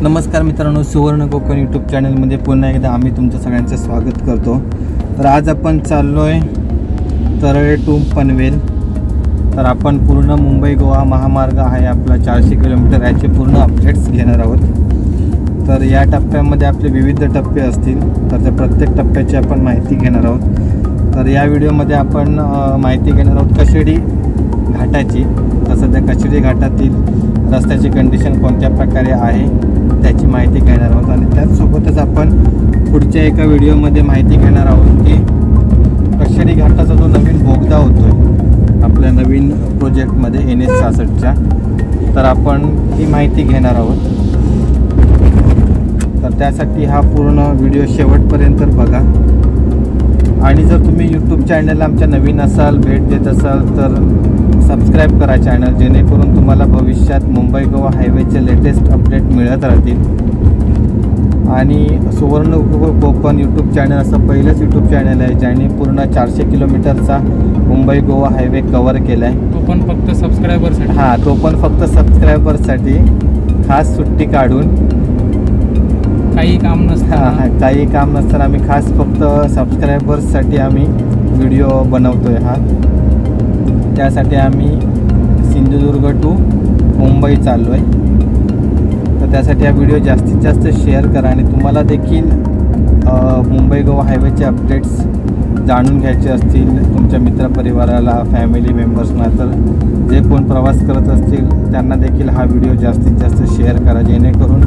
नमस्कार मित्रांनो, सुवर्ण कोकण यूट्यूब चॅनलमध्ये पुन्हा एकदा आम्ही तुमचं सगळ्यांचं स्वागत करतो। तर आज आपण चाललो आहे तरळे टू पनवेल। तर आपण पूर्ण मुंबई गोवा महामार्ग आहे आपला 400 किलोमीटर, याचे पूर्ण अपडेट्स घेणार आहोत। तर या टप्प्यामध्ये आपले विविध टप्पे असतील, तर त्या प्रत्येक टप्प्याची आपण माहिती घेणार आहोत। तर या व्हिडिओमध्ये आपण माहिती घेणार आहोत कशेडी घाटाची। तर सध्या कशेडी घाटातील रस्त्याची कंडिशन कोणत्या प्रकारे आहे त्याची माहिती घेणार आहोत, आणि त्याचसोबतच आपण पुढच्या एका व्हिडिओमध्ये माहिती घेणार आहोत की कशेडी घाटाचा जो नवीन बोगदा होतो आपल्या नवीन प्रोजेक्टमध्ये NH66च्या, तर आपण ही माहिती घेणार आहोत। तर त्यासाठी हा पूर्ण व्हिडिओ शेवटपर्यंत बघा, आणि जर तुम्ही यूट्यूब चॅनलला आमच्या नवीन असाल, भेट देत असाल तर सबस्क्राईब करा चॅनल, जेणेकरून तुम्हाला भविष्यात मुंबई गोवा हायवेचे लेटेस्ट अपडेट मिळत राहतील। आणि सुवर्ण कोकण यूट्यूब चॅनल असं पहिलंच यूट्यूब चॅनल आहे ज्याने पूर्ण 400 किलोमीटरचा मुंबई गोवा हायवे कवर केला आहे। तो पण फक्त सबस्क्रायबरसाठी। हां, तो पण फक्त सबस्क्रायबरसाठी, खास सुट्टी काढून, काही काम नसतं। काही काम नसताना आम्ही खास फक्त सबस्क्रायबर्ससाठी आम्ही व्हिडिओ बनवतोय हा। त्यासाठी आम्ही सिंधुदुर्ग टू मुंबई चाललो आहे। तर त्यासाठी हा व्हिडिओ जास्तीत जास्त शेअर करा, आणि तुम्हाला देखील मुंबई गोवा हायवेचे अपडेट्स जाणून घ्यायचे असतील तुमच्या मित्रपरिवाराला, फॅमिली मेंबर्सना, तर जे कोण प्रवास करत असतील त्यांना देखील हा व्हिडिओ जास्तीत जास्त शेअर करा, जेणेकरून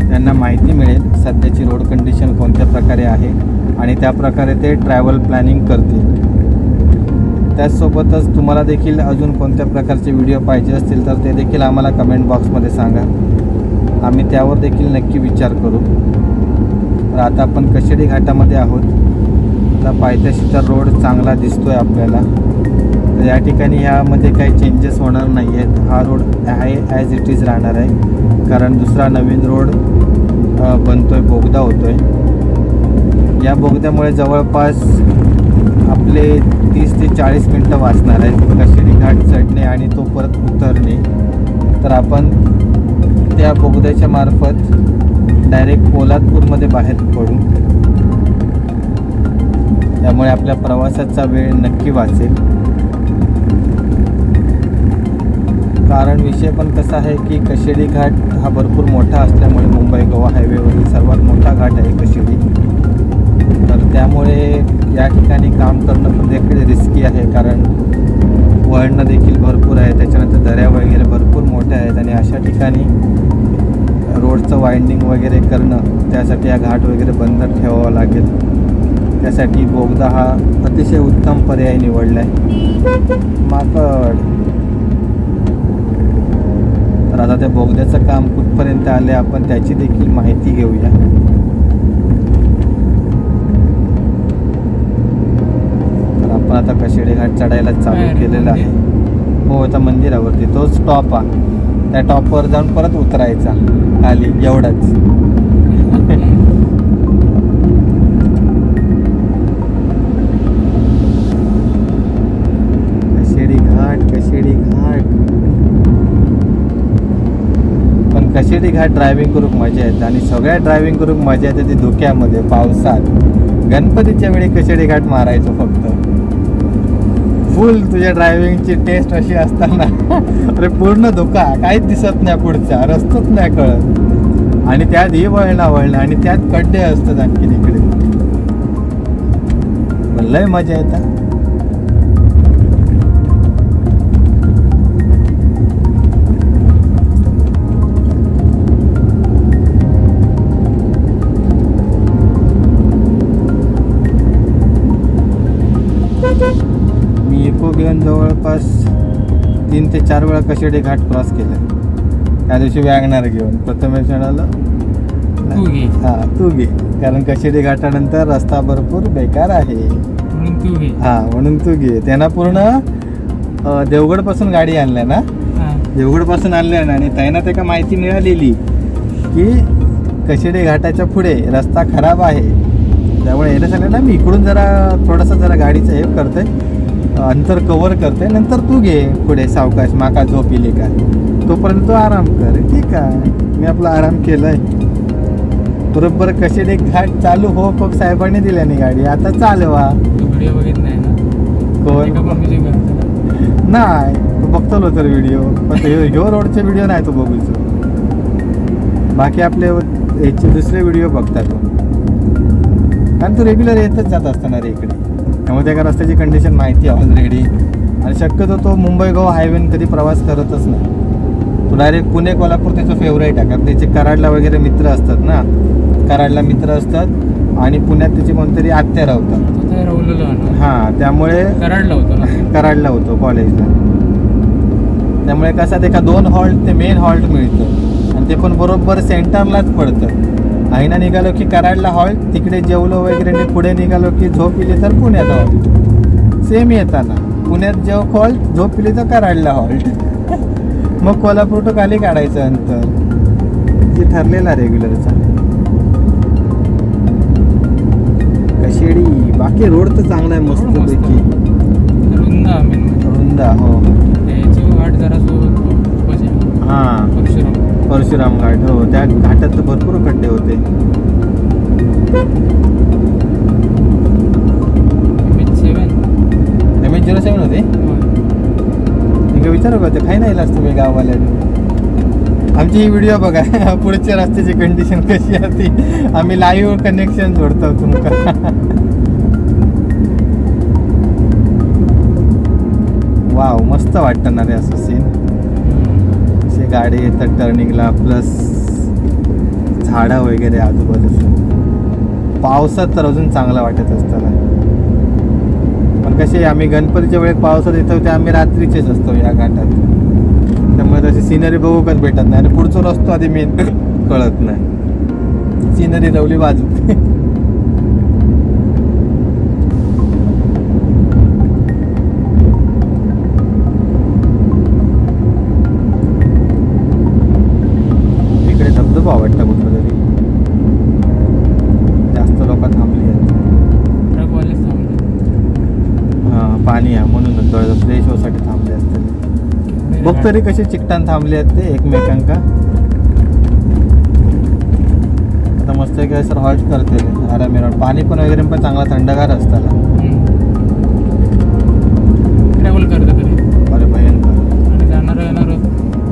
त्यांना माहिती मिळेल सध्याची रोड कंडिशन कोणत्या प्रकारे आहे आणि त्याप्रकारे ते ट्रॅव्हल प्लॅनिंग करतील। त्याचसोबतच तुम्हाला देखील अजून कोणत्या प्रकारचे व्हिडिओ पाहिजे असतील तर ते देखील आम्हाला कमेंट बॉक्समध्ये सांगा, आम्ही त्यावर देखील नक्की विचार करू। तर आता आपण कशेडी घाटामध्ये आहोत। आता पायथ्याशी तर रोड चांगला दिसतो आहे आपल्याला, तर या ठिकाणी ह्यामध्ये काही चेंजेस होणार नाही आहेत। हा रोड आहे ॲज इट इज राहणार आहे, कारण दुसरा नवीन रोड बनतो आहे, बोगदा होतो आहे। या बोगद्यामुळे जवळपास आपले 30 ते 40 मिनटं वाचणार आहेत कशेडी घाट चढणे आणि तो परत उतरणे। तर आपण त्या बोगद्याच्या मार्फत डायरेक्ट पोलादपूरमध्ये बाहेर पडू, त्यामुळे आपल्या प्रवासाचा वेळ नक्की वाचेल। कारण विषय पण कसा आहे की कशेडी घाट हा भरपूर मोठा असल्यामुळे मुंबई गोवा हायवेवरील सर्वात मोठा घाट आहे कशेडी। तर त्यामुळे या ठिकाणी काम करणं पण देखील रिस्की आहे, कारण वळणं देखील भरपूर आहे, त्याच्यानंतर दऱ्या वगैरे भरपूर मोठ्या आहेत, आणि अशा ठिकाणी रोडचं वाइंडिंग वगैरे करणं, त्यासाठी हा घाट वगैरे बंद ठेवावा लागेल। त्यासाठी बोगदा हा अतिशय उत्तम पर्याय निवडला आहे। माकड। तर आता त्या बोगद्याचं काम कुठपर्यंत आले आपण त्याची देखील माहिती घेऊया। तर आपण आता कशेडी घाट चढायला चालू केलेला आहे। हो, त्या मंदिरावरती तो स्टॉप आहे, त्या टॉपवर जाऊन परत उतरायचा खाली, एवढंच। कशेडी घाट, कशेडी घाट। पण कशेडी घाट ड्रायव्हिंग करूक मजा येते, आणि सगळ्या ड्रायव्हिंग करूक मजा येते ती धुक्यामध्ये, पावसात। गणपतीच्या वेळी कशेडी घाट मारायचो फक्त, फुल तुझ्या ड्रायव्हिंगची टेस्ट अशी असताना अरे पूर्ण धोका, काहीच दिसत नाही, पुढचा रस्ताच नाही कळत, आणि त्यात ही वळणं, आणि त्यात खड्डे असतात आणखी इकडे, लय मजा येतात। मी इको घेऊन जवळपास 3 ते 4 वेळा कशेडी घाट क्रॉस केला। त्या दिवशी वॅगनार घेऊन प्रथमेश म्हणाला तू घे, कारण कशेडी घाटानंतर रस्ता भरपूर बेकार आहे, म्हणून तू घे। त्यांना पूर्ण देवगडपासून गाडी आणल्या ना, देवगडपासून आणल्या ना, आणि त्यांना त्याला माहिती मिळालेली की कशेडी घाटाच्या पुढे रस्ता खराब आहे, त्यामुळे याला सांगितलं ना मी इकडून जरा थोडंसं गाडीचं हे करतोय, अंतर कव्हर करते, नंतर तू घे पुढे सावकाश, माका झोप येईल का तोपर्यंत तू आराम कर. ठीक आहे, मी आपला आराम केलाय. बरोबर कशेड एक घाट चालू हो पग साहेबांनी दिल्याने गाडी, आता चालवा. व्हिडिओ बघितला आहे ना, कोण नाही तू बघतो तर व्हिडिओ, पण ह्यो रोडचे व्हिडिओ नाही तो बघूचो. बाकी आपले याचे दुसरे व्हिडिओ बघता तो, कारण तू रेग्युलर येतच जात असताना रे इकडे, त्यामुळे त्या रस्त्याची कंडिशन माहिती आहे ऑलरेडी. आणि शक्यतो तो मुंबई गोवा हायवेन कधी प्रवास करतच नाही. तो डायरेक्ट पुणे कोल्हापूर त्याचं फेवरेट आहे, कारण त्याचे कराडला वगैरे मित्र असतात ना, कराडला मित्र असतात आणि पुण्यात त्याची कोणतरी आत्या राहतात. हां, त्यामुळे कराडला होतो ना, कराडला होतो कॉलेजला. त्यामुळे कसं एका 2 हॉल्ट ते मेन हॉल्ट मिळतं, आणि ते पण बरोबर सेंटरलाच पडतं. आईना निघालो की कराडला हॉल्ट, तिकडे जेवलो वगैरे आणि पुढे निघालो की झोप इली तर पुण्यात हॉल्ट. सेम येताना पुण्यात जेव हॉल्ट, झोप इली तर कराडला हॉल्ट. मग कोल्हापूर टू खाली काढायचं अंतर, जे ठरलेला रेग्युलरचा. कशेडी बाकी रोड तर चांगला आहे, मस्त पैकी रुंदा रुंदा. हो, घाट जरा हां, परशुराम घाट. हो, त्या घाटात तर भरपूर खड्डे होते. MH07 होते. मी विचारू का ते काही नाही असतं मी गाववाल्याने. आमची ही व्हिडिओ बघा, पुढच्या रस्त्याची कंडिशन कशी असते, आम्ही लाईव्ह कनेक्शन जोडतो तुमका. वाव, मस्त वाटतं ना रे असं सीन. असे गाडी येतात टर्निंगला, प्लस झाडं वगैरे आजूबाजूचं. पावसात तर अजून चांगलं वाटत असताना. पण कसे आम्ही गणपतीच्या वेळेत पावसात येतो, ते आम्ही रात्रीचेच असतो या घाटात, त्यामुळे तशी सिनरी बघूकच भेटत नाही. आणि पुढचा रस्तो आधी मेन कळत नाही, सिनरी रवली बाजू. इकडे धबधबा वाटतं कुठं तरी, जास्त लोक थांबली आहेत. हां, पाणी आहे म्हणून थोडं फ्रेश होसाठी थांबले असतील. बघ तरी कसे चिकटान थांबले आहेत ते एकमेकांका. आता मस्त काय सर हॉल्ट करते आराम. पाणी पण वगैरे पण चांगला थंडगार असताना. ट्रॅव्हल करतं तरी, अरे भयंकर. आणि जाणार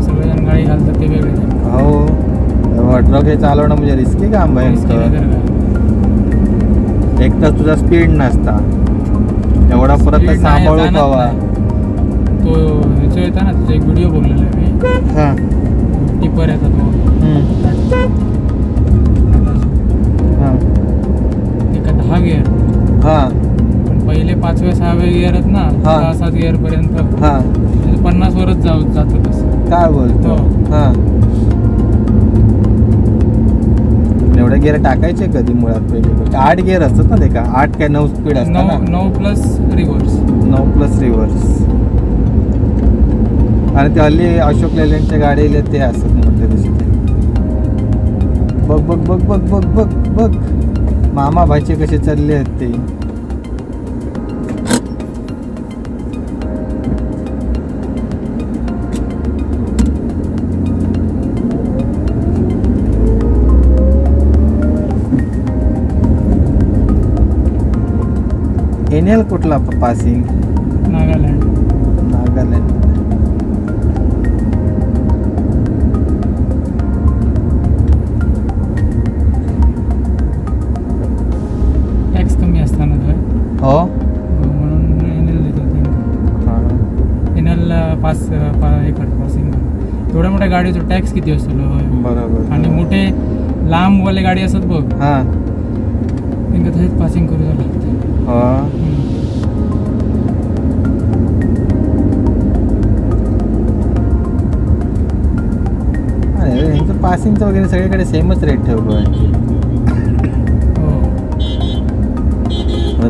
सगळेजण गाडी घालतात ते वेगळे. हो, ट्रक हे चालवणं म्हणजे रिस्की काम भयंकर. एक तर तुझा स्पीड नसता एवढा, परत सांभाळू हवा. तो ह्याचं येतं ना, त्याचा एक व्हिडिओ बघलेला आहे मी. हां, टिपर येतात तो. हां, एका 10 गिअर. हां, पण पहिले 5व्या 6व्या गिअर आहेत ना, 6-7 गिअर पर्यंत. हां, 50 वरच जातं तसं. काय बोलतो. हां, एवढे गिअर टाकायचे कधी मुळात पहिली गोष्ट. 8 गिअर असतात ना, ते का 8 काय 9 स्पीड असतात ना. 9 प्लस रिव्हर्स. 9 plus reverse. आणि ते हल्ली अशोक लेलँडच्या गाडीले ते असतात म्हटलं तसे ते. बघ बघ बघ बघ बघ बघ बघ मामा भाईचे कसे चालले आहेत ते. NL कुठला पासिंग? नागालँड. टॅक्स कमी असताना हो, म्हणून NL देतात. NL हे करतो पासिंग. एवढ्या मोठ्या गाडीचा टॅक्स किती असतो. बरोबर. आणि मोठे लांबवाले गाडी असतात बघ, हां, त्यांना तसेच पासिंग करू लागतं. यांचं पासिंगचं वगैरे सगळीकडे सेमच रेट ठेवतो आहे.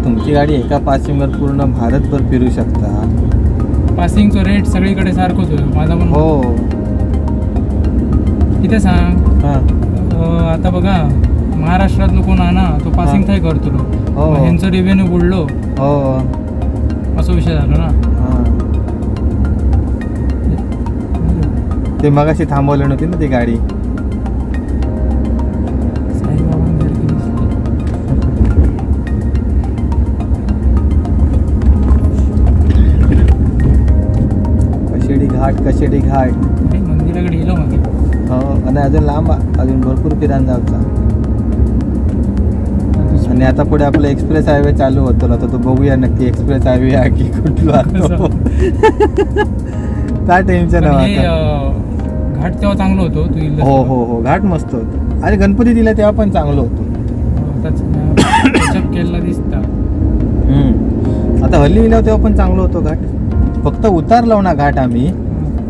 तुमची गाडी एका पासिंगवर पूर्ण भारतभर फिरू शकता. पासिंगचा रेट सगळीकडे सारखंच होतो माझा पण. हो, इथे सांग. आता बघा, महाराष्ट्रात कोण आहे ना, तो पासिंग थाय करतो. यांचं रेव्हेन्यू बुडलो. हो, असं विषय झाला ना. हां ते मगाशी थांबवलं नव्हती ना ती गाडी. साईबाबांसारखी दिसते. कशेडी घाट अरे मंदिराकडे गेलो मग. हो आणि अजून लांब अजून भरपूर फिरायला जायचा. आणि आता पुढे आपला एक्सप्रेस हायवे चालू होतो आता तो बघूया नक्की एक्सप्रेस हायवे आहे की कुठला काय टेन्शन आहे आता. घाट तेव्हा चांगलं होतो तू येईल हो हो हो घाट मस्त होतं. अरे गणपती दिला तेव्हा पण चांगलं होतं. केला दिसता. आता हल्ली गेल्यावर तेव्हा पण चांगलं होतं घाट. फक्त उतारलो ना घाट आम्ही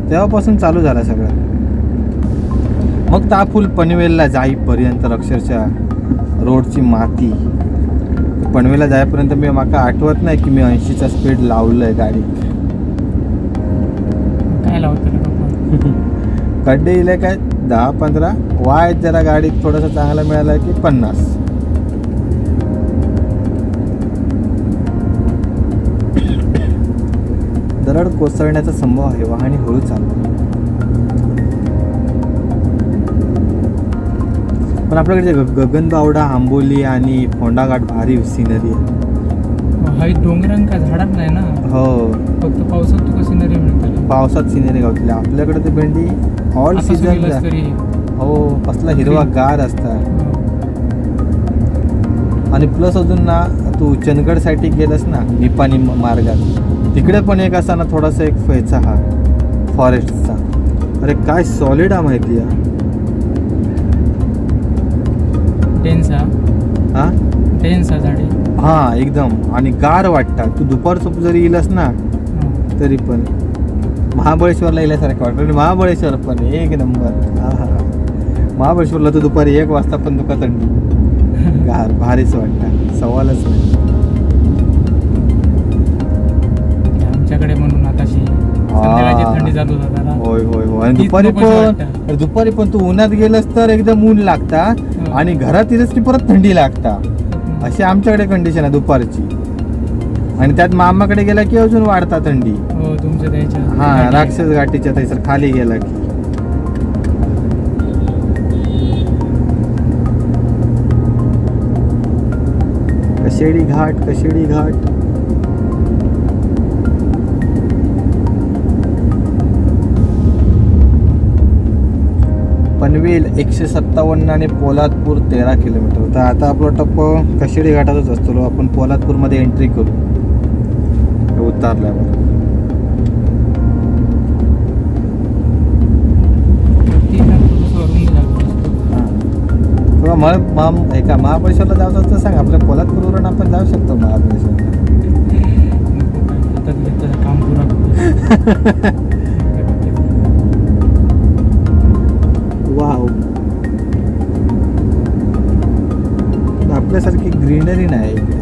तेव्हापासून चालू झाला सगळं. मग ता फुल पनवेलला जाईपर्यंत अक्षरशः रोडची माती. पनवेलला जाईपर्यंत मी माका आठवत नाही की मी 80चा स्पीड लावलंय गाडीत. काय लावतो खड्डे इले काय 10-15 वाय जरा गाडीत थोडंसं चांगलं मिळालं की 50. दरड कोसळण्याचा संभव आहे. वाहने हळू चालू. पण आपल्याकडे गगनबावडा आंबोली आणि फोंडाघाट भारी सिनरी आहे. हाई डोंगरांका झाडात नाही ना. हो फक्त पावसात तुका सिनरी मिळते. पावसात सिनरी गावतली. आपल्याकडे ते भेंडी ऑल सीझन हो कसला हिरवा गार असतात. आणि प्लस अजून ना तू चंदगड साठी गेलस ना निपाणी मार्गात तिकडे पण एक असा ना थोडासा एक फैचा हा फॉरेस्टचा. अरे काय सॉलिड हा माहिती आहे. डेन्स झाडे हा एकदम आणि गार वाटतात. तू दुपारचं जरी येलस ना तरी पण महाबळेश्वरला येल्यासारखं वाटतं. आणि महाबळेश्वर पण एक नंबर. हा महाबळेश्वरला तू दुपारी 1 वाजता पण तुका थंडी गार भारीच वाटतं. सवालच नाही. आमच्याकडे म्हणून आताशी थंडी जातो दादा. होय होय होय. आणि दुपारी पण तू उन्हात गेलस तर एकदम ऊन लागता आणि घरात येलस की परत थंडी लागता. अशी आमच्याकडे कंडिशन आहे दुपारची. आणि त्यात मामाकडे गेला की अजून वाढता थंडी. हो तुमच्या द्यायच्या. हा राक्षस घाटीच्या थैसर खाली गेला की कशेडी घाट. पनवेल 157 आणि पोलादपूर 13 किलोमीटर. तर आता आपला टप्पा कशेडी घाटातच असतो. आपण पोलादपूरमध्ये एंट्री करू उतारल्यावर. एका महाबळेश्वरला जायचं असतं सांग. आपल्या पोलादपूरवरून आपण जाऊ शकतो महाबळेश्वरला. काम पुरा. वाव आपल्यासारखी ग्रीनरी नाही इकडे.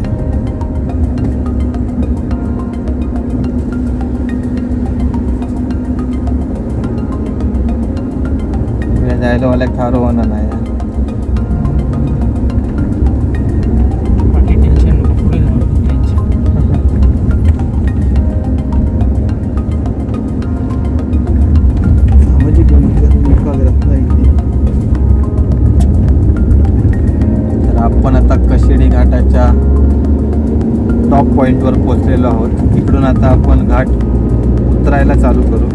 जायला मला ठार होणार नाही. आपण आता कशेडी घाटाच्या टॉप पॉइंटवर पोहोचलेलो आहोत. इकडून आता आपण घाट उतरायला चालू करू.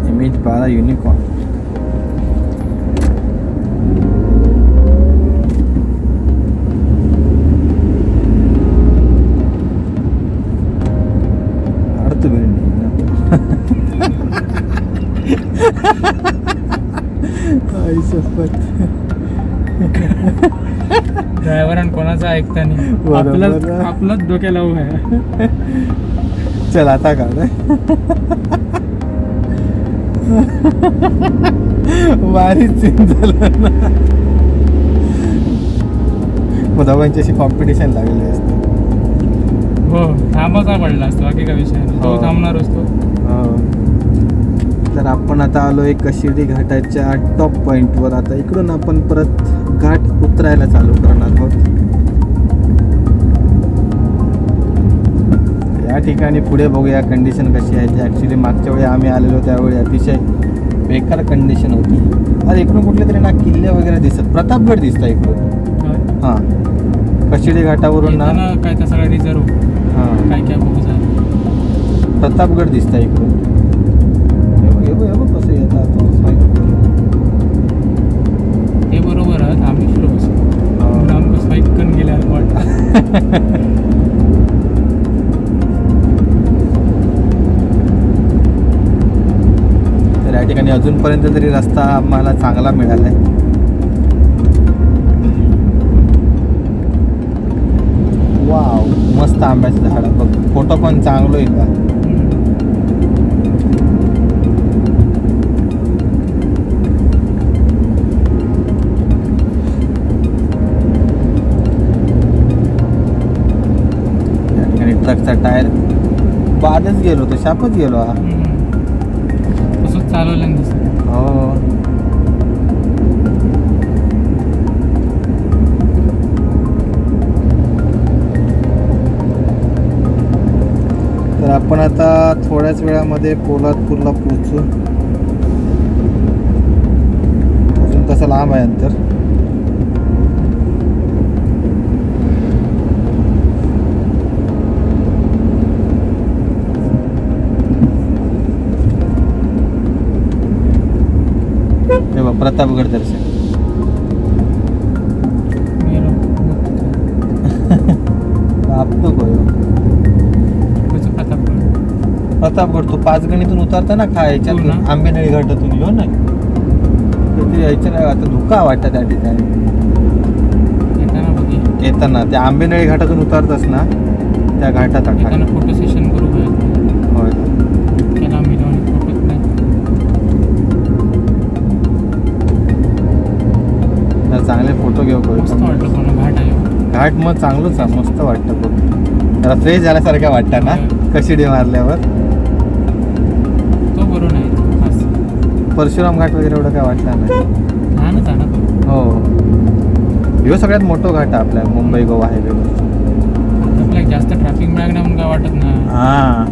इमेज पहा युनिकॉर्न. अडत भेंडी ड्रायव्हरान कोणाचा ऐकता नाही. आपलंच डोक्या लावू आहे. चल आता काढ. भारीच सीन झालं ना. मग दोघांची कॉम्पिटिशन लागली असते. हो थांबाचा पडला असतो बाकी काय विषय. तो थांबणार असतो. तर आपण आता आलोय कशिडी घाटाच्या टॉप पॉइंटवर. आता इकडून आपण परत घाट उतरायला चालू करणार आहोत. या ठिकाणी पुढे बघूया कंडिशन कशी आहे. ॲक्च्युली मागच्या वेळी आम्ही आलेलो त्यावेळी अतिशय बेकार कंडिशन होती. अरे इकडून कुठले तरी ना किल्ले वगैरे दिसत. प्रतापगड दिसतं इकडून. हां कशिडी घाटावरून ना काय तर सगळं रिझर्व हां काय काय बघू झालं. प्रतापगड दिसतं इकडून. हे बघ कसं येतात ते बरोबर आम्ही शिरो बसू आमचं स्वाईप करून गेल्या तर या ठिकाणी अजूनपर्यंत तरी रस्ता आम्हाला चांगला मिळाला आहे. वाव मस्त आंब्याचं झाड बघ. फोटो पण चांगलं येईल का. या ठिकाणी ट्रकचा टायर बादच गेलो तो शापच गेलो हा. तसंच चालवलं दिसत. हो तर आपण आता थोड्याच वेळामध्ये पोलादपूरला पोहोचू. अजून तसं लांब आहे अंतर. हे बघ प्रतापगड दर्शन. आपतो प्रतापगड तो पाचगणीतून उतरता ना याच्यातून आंबेनळी घाटातून येऊ ना काहीतरी यायचं नाही. आता धुका वाटतं त्या ठिकाणी येताना त्या आंबेनळी घाटातून उतरतच ना त्या घाटात फोटो सेशन करू. होय तर चांगले फोटो घेऊ. घाट मग चांगलंच आहे. मस्त वाटतं बघ. जरा फ्रेश झाल्यासारखं वाटतं ना कशिडी मारल्यावर. परशुराम घाट वगैरे एवढं काय वाटलं नाही. हो ह्यो सगळ्यात मोठा घाट आहे आपल्या मुंबई गोवा हायवेवर. जास्त ट्रॅफिक मिळालं म्हणून काय वाटत नाही. हां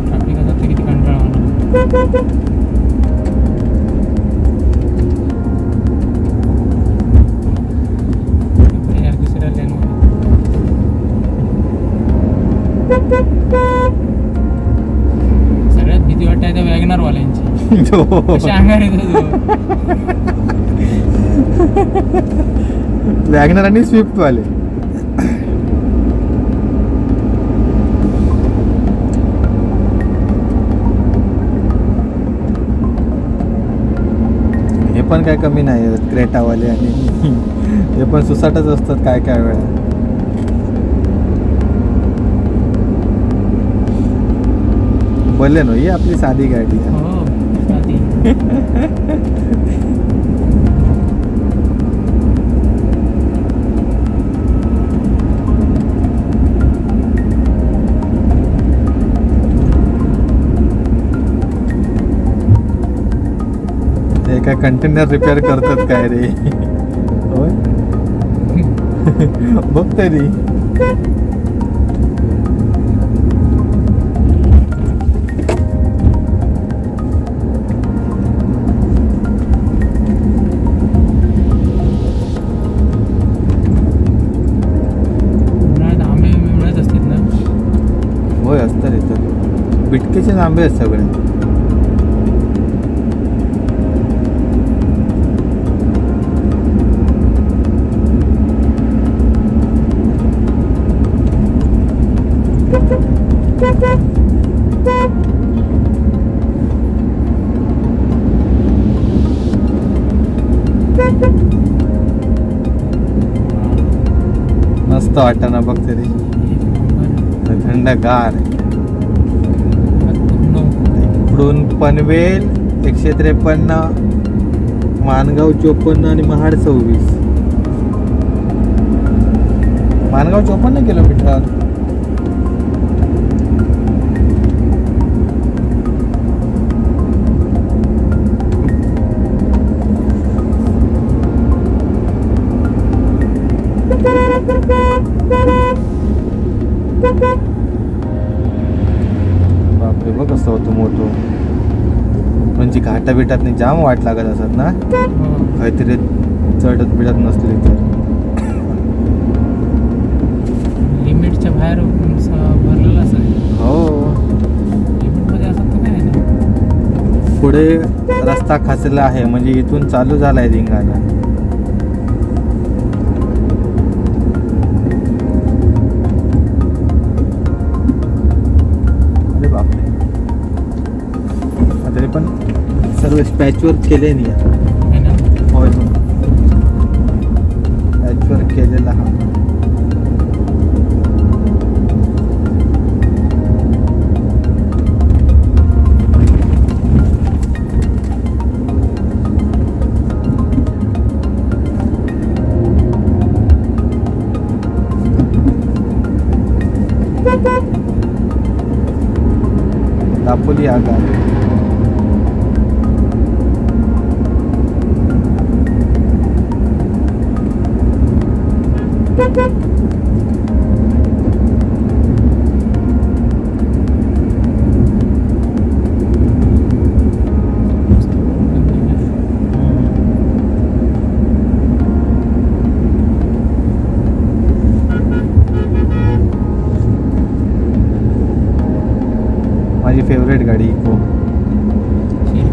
ट्रॅफिक असं तर किती कंटाळा दुसऱ्या लेनवर सगळ्यात भीती वाटते त्या वॅगनर वाल्यांची. वॅगनर आणि स्विफ्ट वाले. हे पण काय कमी नाही क्रेटावाले आणि हे पण सुसाटच असतात काय काय वेळा. बलेनो ही आपली साधी गाडी आहे. हे काय कंटेनर रिपेअर करतात काय रे. होय बघ तरी. होय असतात इथं बिटकेचे आंबे आहेत सगळे. मस्त वाटतं ना बघ तरी. थंडगार. इकडून पनवेल 153, मानगाव 54 आणि महाड 26. मानगाव 54 किलोमीटर. बापरे बघ कसं होतं मोठं. म्हणजे घाटा बिटात नाही जाम वाट लागत असत ना, हो. काहीतरी चढत बिडत नसली तर. लिमिटच्या बाहेर भरलेलं असं हो, लिमिटमध्ये असं तर काय ना. पुढे रस्ता खचला आहे म्हणजे इथून चालू झालाय धिंगाणा. अरे बापरे, तरी पण सर्व पॅचवर्क केले नाही. है ना. होय, पॅचवर्क केलेला हा. दापोली आगा. माझी फेवरेट गाडी इको.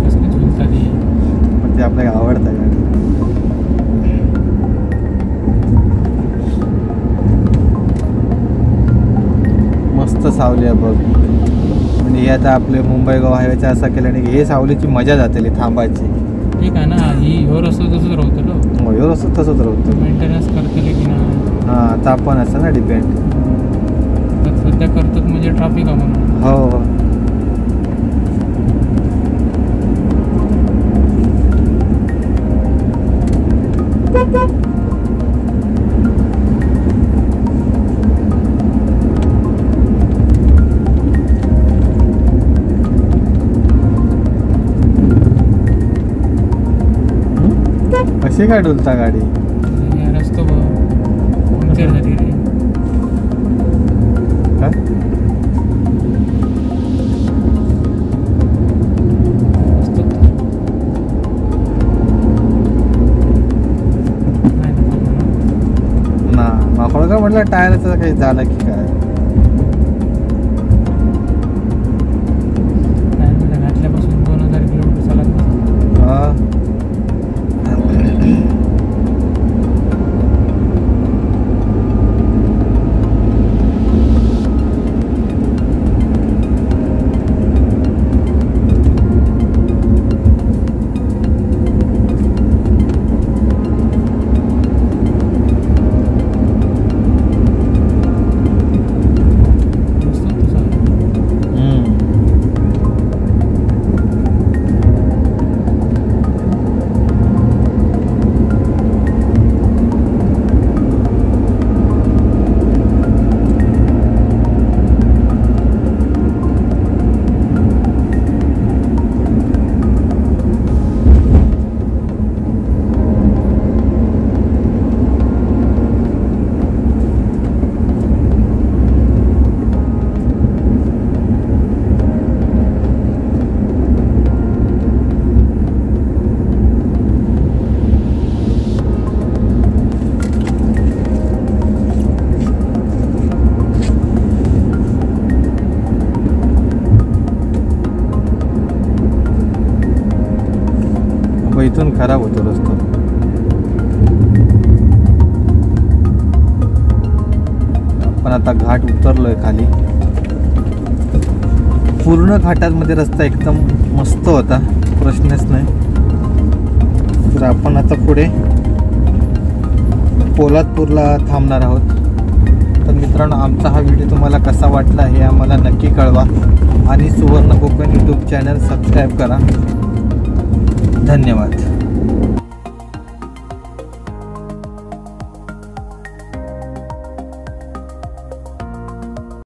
कसं झुलतात हे. पण ते आपल्याला आवडतं गाडी. मस्त सावली आहे बघ. म्हणजे हे आता आपले मुंबई गोवा हायवेचा असा केल्याने हे सावलीची मजा जाते थांबायची. ठीक आहे ना. ही रस्ता तसंच राहतं ना. मयूर असं तसंच राहतं. मेंटेनन्स करतले की ना. हां, आता आपण असं ना डिपेंड. तर सध्या करतात म्हणजे ट्रॅफिक आहे म्हणून. हो, कशी काय डुलता गाडी. रस्तो पंक्चर झाली रे. काय? रस्तो ना माकड का म्हटलं टायरचं काही झालं की काय. घातल्यापासून 2000 किलोमीटर चालत नसतं. हा. इथून खराब होतो रस्ता. आपण आता घाट उतरलोय खाली. पूर्ण घाटांमध्ये रस्ता एकदम मस्त होता, प्रश्नच नाही. तर आपण आता पुढे पोलादपूरला थांबणार आहोत. तर मित्रांनो, आमचा हा व्हिडिओ तुम्हाला कसा वाटला हे आम्हाला नक्की कळवा आणि सुवर्ण कोकण यूट्यूब चॅनल सबस्क्राईब करा. धन्यवाद.